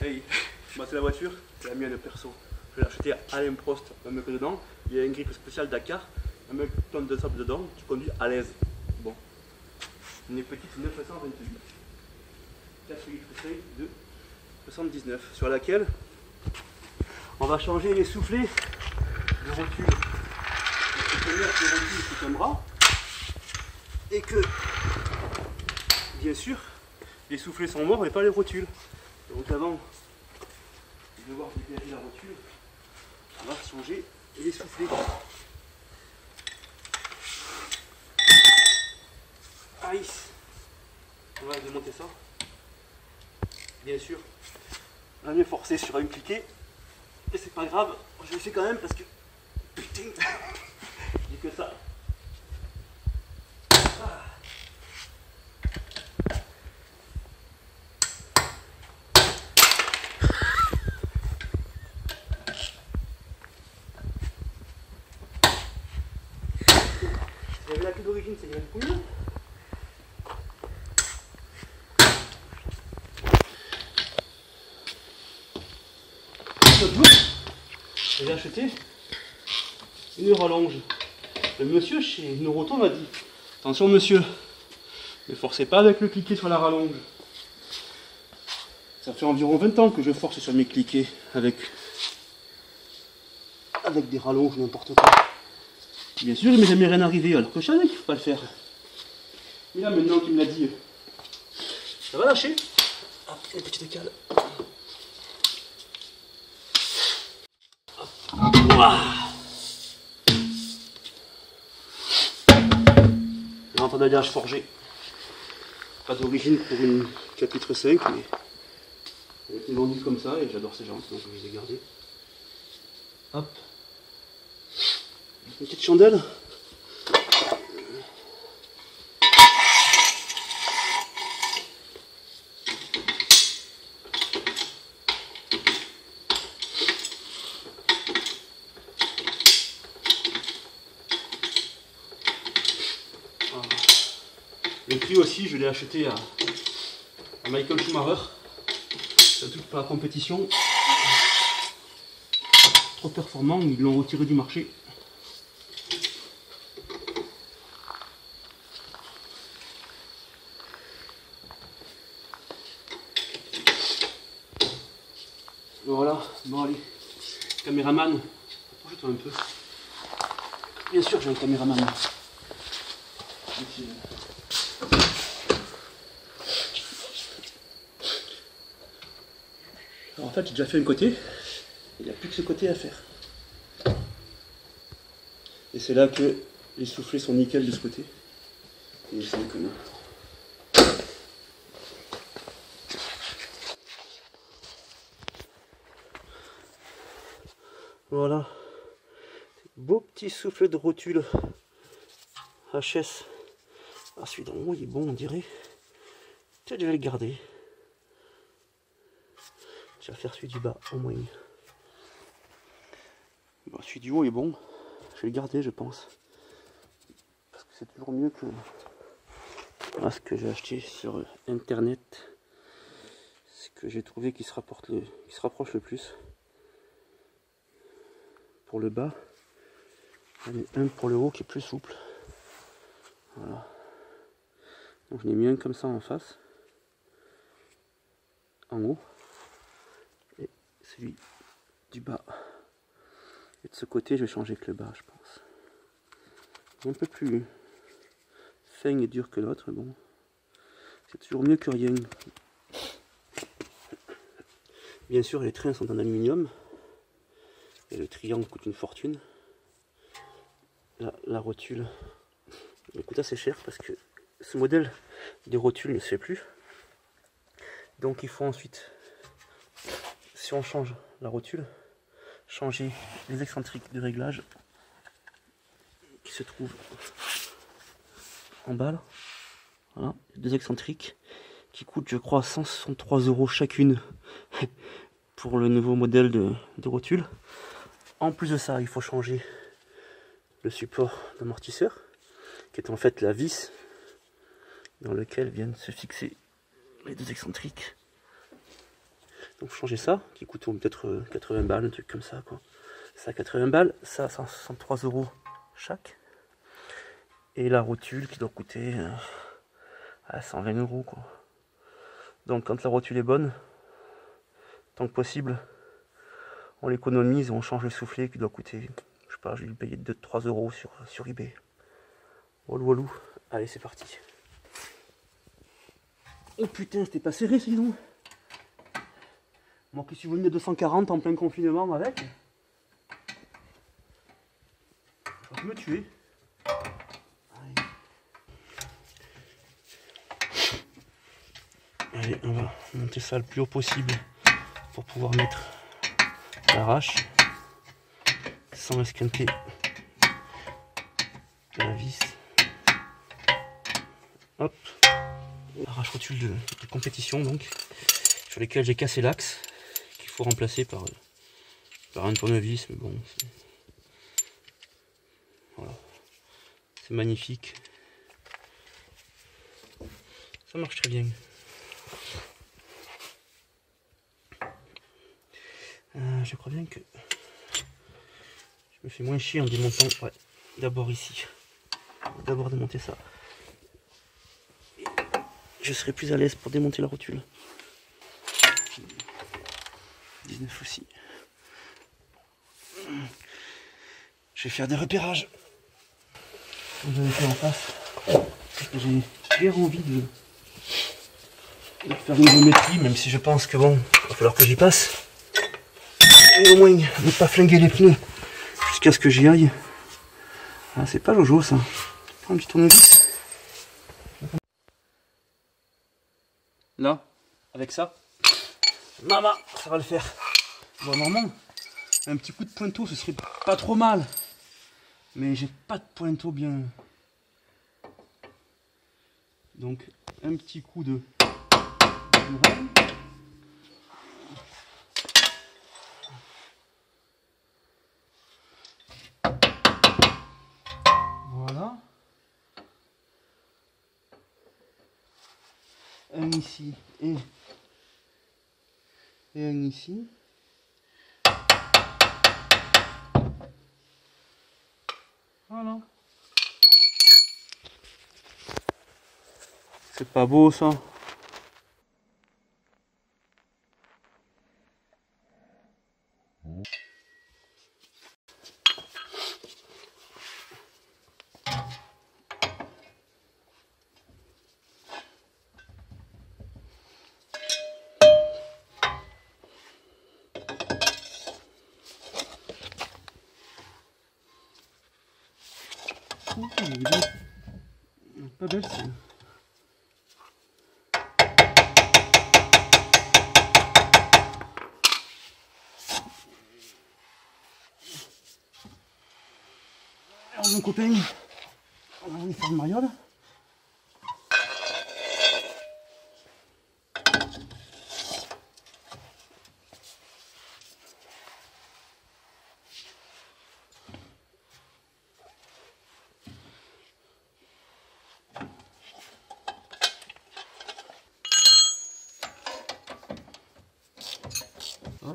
Hey, moi c'est la voiture, c'est la mienne perso. Je l'ai acheté à Alain Prost, même que dedans, il y a un grip spécial Dakar, même tonne de sable dedans, tu conduis à l'aise. Bon. Une petite 928, 4 litres de 79, sur laquelle on va changer les soufflets de rotule. Les rotules sous un bras, et que, bien sûr, les soufflets sont morts mais pas les rotules. Donc avant de devoir dépérer la rotule, on va changer les soufflets. Aïe, on va démonter ça. Bien sûr, on va mieux forcer sur un cliquet. Et c'est pas grave, je le fais quand même parce que putain, j'ai que ça. La clé d'origine, c'est une couille. J'ai acheté une rallonge. Le monsieur chez Noroto m'a dit attention monsieur, ne forcez pas avec le cliquet sur la rallonge. Ça fait environ 20 ans que je force sur mes cliquets avec des rallonges, n'importe quoi. Bien sûr, il m'est jamais rien arrivé, alors que je savais qu'il ne faut pas le faire. Mais là, maintenant qu'il me l'a dit, ça va lâcher. Hop, une petite cale. Rentre d'alliage forgé. Pas d'origine pour une chapitre 5, mais elle a été vendue comme ça et j'adore ces jantes, donc je les ai gardées. Hop. Une petite chandelle. Le prix aussi, je l'ai acheté à Michael Schumacher. Surtout pour la compétition. Trop performant, ils l'ont retiré du marché. Voilà, bon allez, caméraman, approche-toi un peu. Bien sûr j'ai un caméraman. Alors en fait j'ai déjà fait un côté, il n'y a plus que ce côté à faire. Et c'est là que les soufflets sont nickel de ce côté. Et c'est que non. Voilà, beau petit soufflet de rotule HS. Ah, celui d'en haut il est bon, on dirait. Tiens, je vais le garder. Je vais faire celui du bas au moins. Bon, celui du haut est bon. Je vais le garder, je pense. Parce que c'est toujours mieux que ce que j'ai acheté sur internet. Ce que j'ai trouvé qui se rapproche le plus. Pour le bas, j'en ai un pour le haut qui est plus souple. Voilà. Donc je n'ai mis un comme ça en face, en haut, et celui du bas. Et de ce côté, je vais changer que le bas, je pense. Un peu plus fin et dur que l'autre, bon, c'est toujours mieux que rien. Bien sûr, les trains sont en aluminium. Et le triangle coûte une fortune. La rotule coûte assez cher parce que ce modèle de rotule ne se fait plus. Donc il faut ensuite, si on change la rotule, changer les excentriques de réglage qui se trouvent en bas là. Voilà, deux excentriques qui coûtent je crois 163 € chacune pour le nouveau modèle de rotule. En plus de ça, il faut changer le support d'amortisseur, qui est en fait la vis dans lequel viennent se fixer les deux excentriques. Donc changer ça, qui coûte peut-être 80 balles, un truc comme ça quoi. Ça 80 balles, ça 103 € chaque. Et la rotule qui doit coûter 120 € quoi. Donc quand la rotule est bonne, tant que possible, on l'économise et on change le soufflet qui doit coûter, je sais pas, je vais lui payer 2-3 € sur eBay. Walou walou, allez c'est parti. Oh putain, c'était pas serré sinon. Moi qui suis venu de 240 en plein confinement avec, je vais me tuer. Allez, on va monter ça le plus haut possible pour pouvoir mettre l'arrache sans esquinter la vis. Hop, l'arrache rotule de compétition donc, sur lesquels j'ai cassé l'axe, qu'il faut remplacer par un tournevis, mais bon, voilà, c'est magnifique, ça marche très bien. Je crois bien que je me fais moins chier en démontant, ouais, d'abord ici, d'abord démonter ça. Et je serai plus à l'aise pour démonter la rotule. 19 aussi. Je vais faire des repérages. Vous avez fait en face. Parce que j'ai bien envie de faire une géométrie, même si je pense que bon, il va falloir que j'y passe. Et au moins ne pas flinguer les pneus jusqu'à ce que j'y aille. Ah, c'est pas Jojo ça. Prends un petit tournevis. Là, avec ça, maman, ça va le faire. Bon, normalement, un petit coup de pointeau, ce serait pas trop mal. Mais j'ai pas de pointeau bien. Donc, un petit coup de rêve. Voilà. Un ici et un ici. Voilà. C'est pas beau ça. Pas belle celle-là. Alors mon copain, on va aller faire une mariole. Ouais.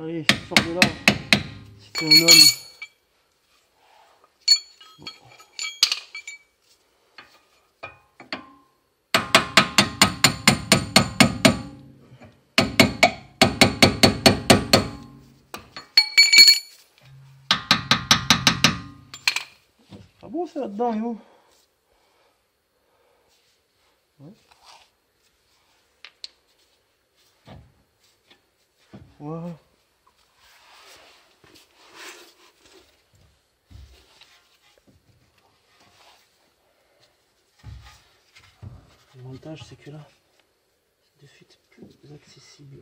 Allez, sors de là, si t'es un homme. Bon. Ah bon, c'est là-dedans, yo. Ouais. Voilà. L'avantage c'est que là, c'est de suite plus accessible.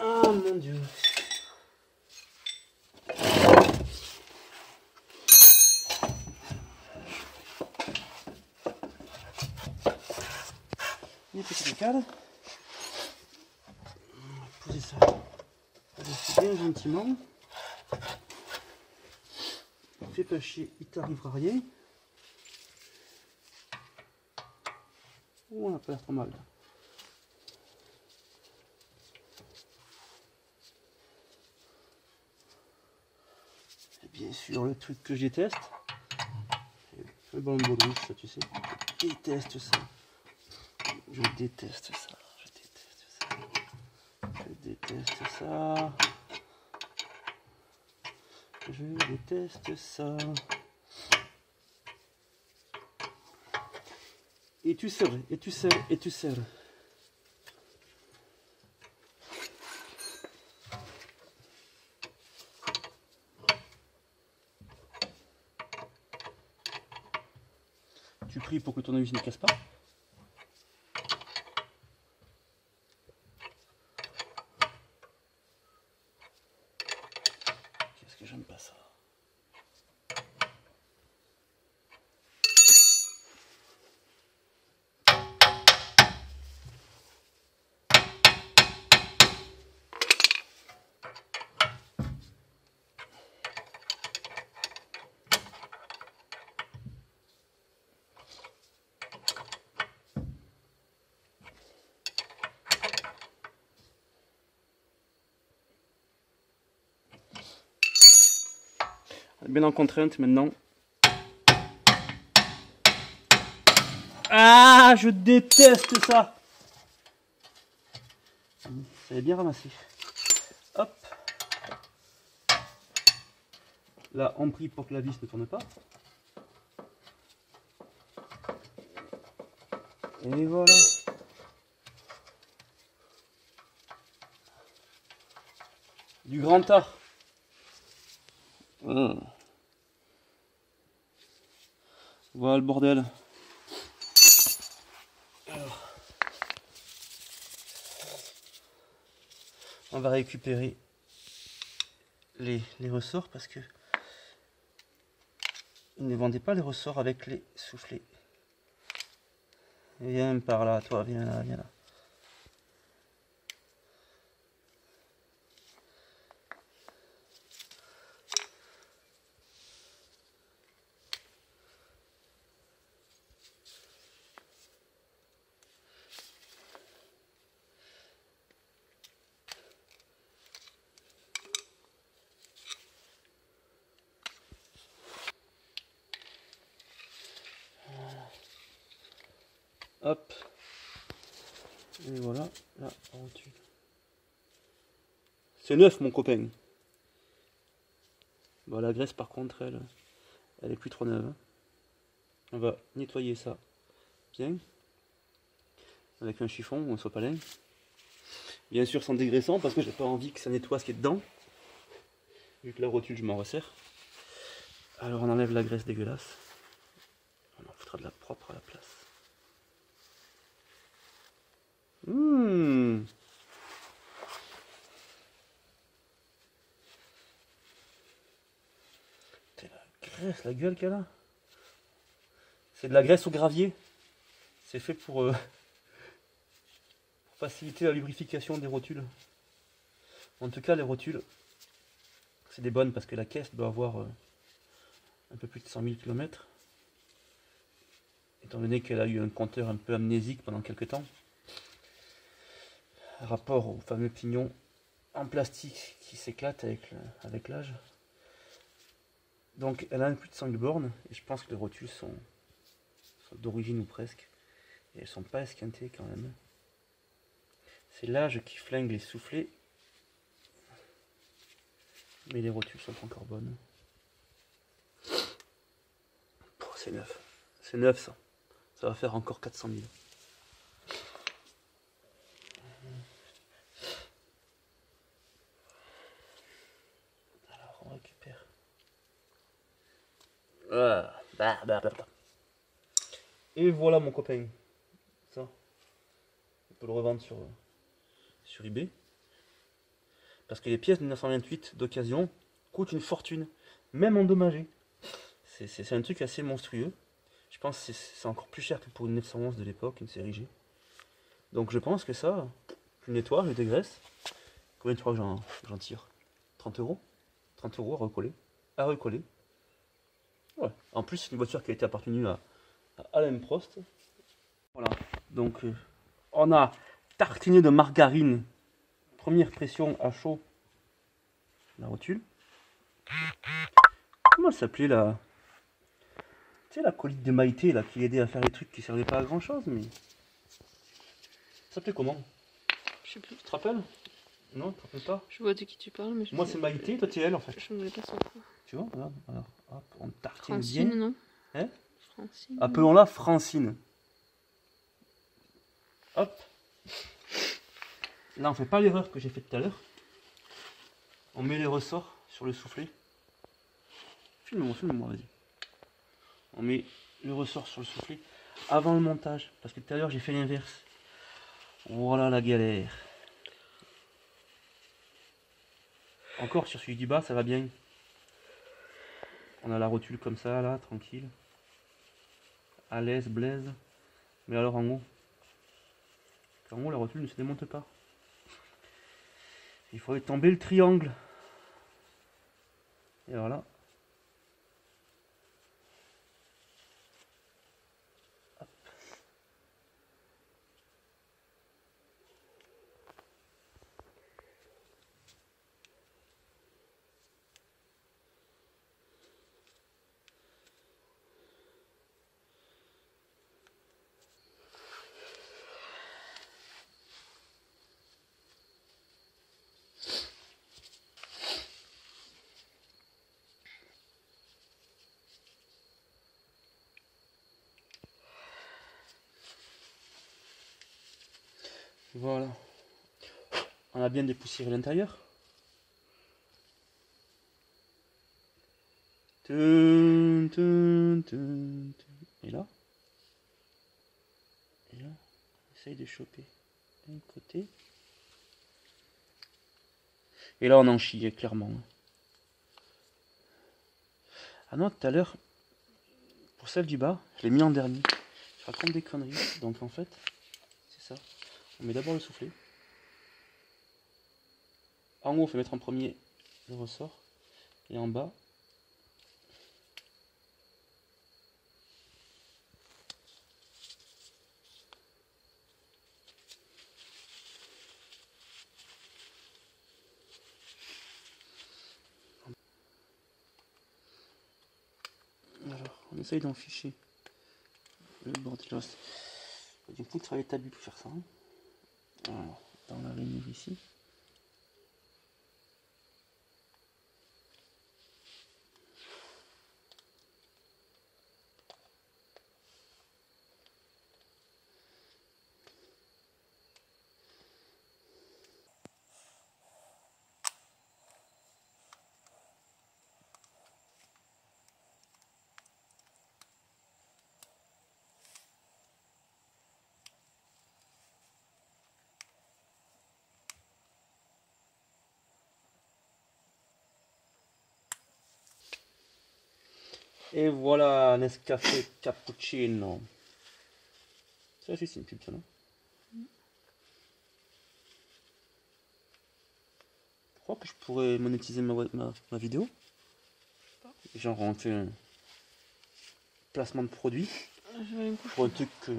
Oh mon Dieu. Les petits cadres. On va poser ça dessus bien gentiment. Fais pas chier, il t'arrivera rien. Oh, on n'a pas l'air trop mal. Bien sûr, le truc que je déteste, le ballon de baudruche, ça tu sais, je déteste ça. Je déteste ça. Je déteste ça. Je déteste ça. Je déteste ça. Et tu serres, et tu serres, et tu serres. Tu pries pour que ton vis ne casse pas. Qu'est-ce que j'aime pas ça. Bien en contrainte maintenant. Ah, je déteste ça. Ça est bien ramassé. Hop. Là, on prie pour que la vis ne tourne pas. Et voilà. Du grand art. Voilà le bordel. Alors, on va récupérer les ressorts parce que ils ne vendaient pas les ressorts avec les soufflets. Viens par là, toi, viens là, viens là. Hop. Et voilà, la rotule. C'est neuf mon copain. Bon, la graisse par contre, elle est plus trop neuve. On va nettoyer ça bien. Avec un chiffon ou un sopalin. Bien sûr sans dégraissant parce que j'ai pas envie que ça nettoie ce qui est dedans. Vu que la rotule je m'en resserre. Alors on enlève la graisse dégueulasse. On en foutra de la propre à la place. C'est la graisse, la gueule qu'elle a. C'est de la graisse au gravier. C'est fait pour faciliter la lubrification des rotules. En tout cas, les rotules, c'est des bonnes parce que la caisse doit avoir un peu plus de 100 000 km. Étant donné qu'elle a eu un compteur un peu amnésique pendant quelques temps. Rapport au fameux pignon en plastique qui s'éclate avec l'âge. Donc elle a un plus de 100 000 bornes et je pense que les rotules sont d'origine ou presque. Et elles sont pas esquintées quand même. C'est l'âge qui flingue les soufflets. Mais les rotules sont encore bonnes. Oh, c'est neuf. C'est neuf ça. Ça va faire encore 400 000. Alors on récupère. Ah, Et voilà mon copain. Ça. On peut le revendre sur eBay. Parce que les pièces de 1928 d'occasion coûtent une fortune. Même endommagées. C'est un truc assez monstrueux. Je pense que c'est encore plus cher que pour une 911 de l'époque, une série G. Donc je pense que ça, je le nettoie, je le dégraisse. Combien de fois j'en tire? 30 euros 30 euros à recoller. À recoller. Ouais. En plus, c'est une voiture qui a été appartenue à Alain Prost. Voilà. Donc on a tartiné de margarine. Première pression à chaud. La rotule. Comment elle s'appelait là? Tu sais, la colique de Maïté là, qui aidait à faire des trucs qui servaient pas à grand chose, mais. Ça s'appelait comment? Je sais plus. Tu te rappelles? Non, tu te rappelles pas? Je vois de qui tu parles, mais je Moi c'est Maïté, toi c'est elle en fait. Je ne connais pas son nom. Tu vois, regarde, alors, hop, on tartine Francine, bien. non? Hein? Francine. Appelons-la Francine. Hop. Là on fait pas l'erreur que j'ai faite tout à l'heure. On met les ressorts sur le soufflet. Filme-moi, vas-y. On met le ressort sur le soufflet avant le montage. Parce que tout à l'heure j'ai fait l'inverse. Voilà la galère. Encore sur celui du bas, ça va bien. On a la rotule comme ça, là, tranquille. À l'aise, blaise. Mais alors en haut, la rotule ne se démonte pas. Il faudrait tomber le triangle. Et voilà. Voilà. On a bien dépoussiéré l'intérieur. Et là. Et là, on essaye de choper un côté. Et là, on en chie, clairement. Ah non, tout à l'heure, pour celle du bas, je l'ai mis en dernier. Je raconte des conneries. Donc en fait, c'est ça. On met d'abord le soufflet. En haut, on fait mettre en premier le ressort. Et en bas, alors, on essaye d'en ficher le bordel. Du coup, travailler tabu pour faire ça. Alors, dans la ligne ici. Et voilà, Nescafé Cappuccino. Ça aussi, c'est une pub, ça, non? Je crois que je pourrais monétiser ma vidéo. Genre, on fait un placement de produit pour un truc que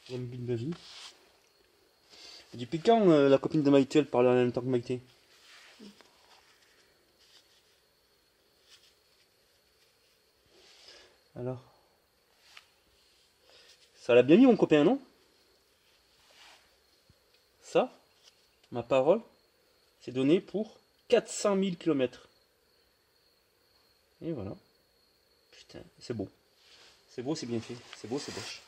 j'aime bien de ma vie. Et depuis quand la copine de Maïté, elle parle en même temps que Maïté? Alors, ça l'a bien mis mon copain, non? ma parole, c'est donné pour 400 000 km. Et voilà. Putain, c'est beau. C'est beau, c'est bien fait. C'est beau, c'est moche.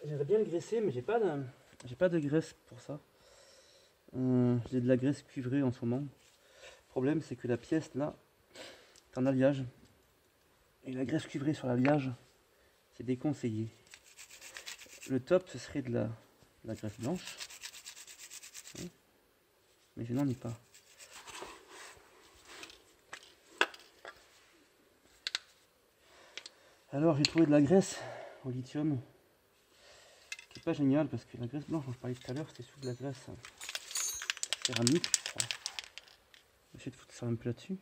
J'aimerais bien le graisser, mais j'ai pas de graisse pour ça. J'ai de la graisse cuivrée en ce moment. Le problème, c'est que la pièce là est en alliage. Et la graisse cuivrée sur l'alliage, c'est déconseillé. Le top, ce serait de la graisse blanche. Mais je n'en ai pas. Alors j'ai trouvé de la graisse au lithium. Qui est pas génial parce que la graisse blanche dont je parlais tout à l'heure, c'était sous de la graisse céramique, je crois. Je vais essayer de foutre ça un peu là-dessus.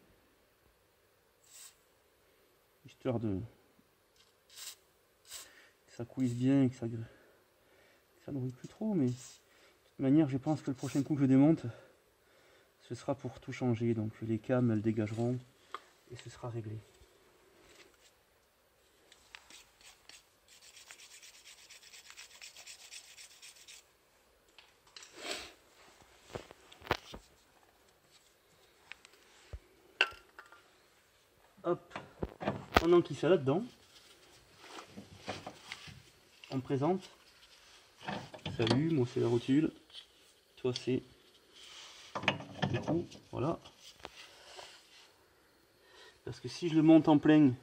Histoire de que ça couisse bien et que ça ne brûle plus trop, mais de toute manière je pense que le prochain coup que je démonte, ce sera pour tout changer, donc les cames elles dégageront et ce sera réglé. Hop, pendant qu'il fait là-dedans, on me présente. Salut, moi c'est la rotule, toi c'est le trou, voilà. Parce que si je le monte en plein,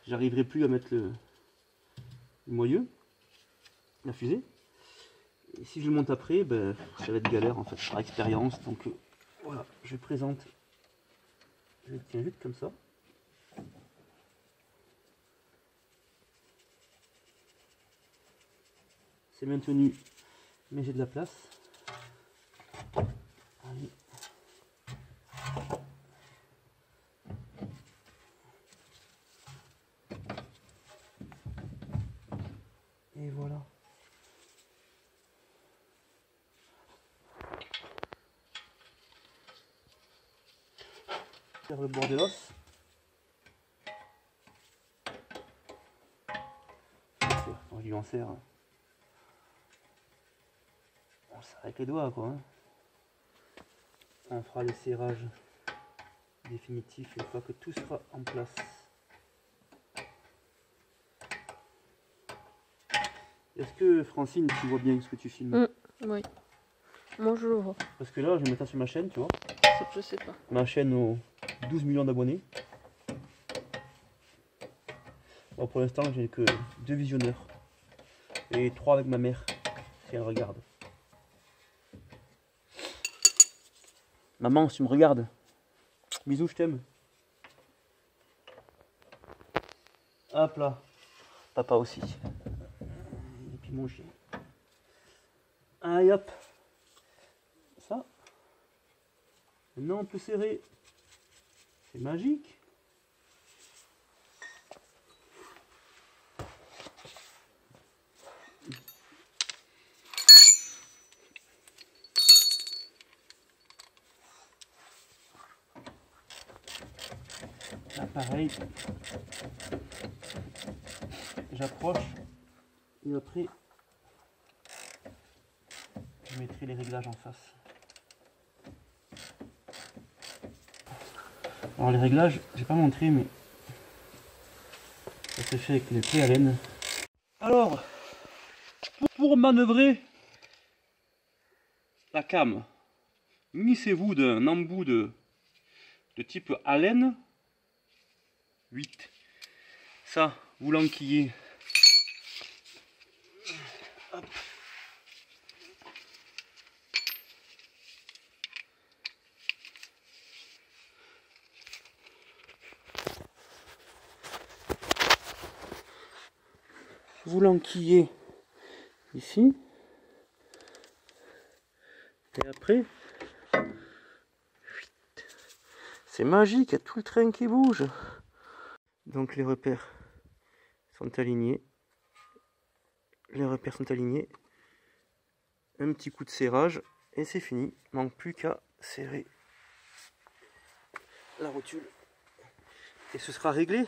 j'arriverai plus à mettre le moyeu, la fusée. Et si je le monte après, ben, ça va être galère en fait, par expérience. Donc voilà, je présente, je le tiens juste comme ça. C'est maintenu, mais j'ai de la place. Allez. Et voilà. Faire le bord de l'os. Quand je lui en serre, on serre avec les doigts quoi. Hein. On fera le serrage définitif une fois que tout sera en place. Est-ce que Francine, tu vois bien ce que tu filmes? Oui, moi je le vois. Parce que là, je vais mettre ça sur ma chaîne, tu vois. Je sais pas. Ma chaîne aux 12 millions d'abonnés. Bon, pour l'instant, j'ai que 2 visionneurs. Et 3 avec ma mère, si elle regarde. Maman, si tu me regardes, bisous, je t'aime. Hop là. Papa aussi. Et puis mon chien. Allez hop. Ça. Maintenant on peut serrer. C'est magique. Là pareil. J'approche. Et après, je mettrai les réglages en face. Alors les réglages, j'ai pas montré, mais ça se fait avec les clés à laine. Alors, pour manœuvrer la cam, munissez-vous d'un embout de type Allen 8. Ça, vous l'enquillez. Hop. Vous l'enquillez ici. Et après, C'est magique, il y a tout le train qui bouge. Donc les repères sont alignés. Les repères sont alignés. Un petit coup de serrage et c'est fini. Il manque plus qu'à serrer la rotule. Et ce sera réglé.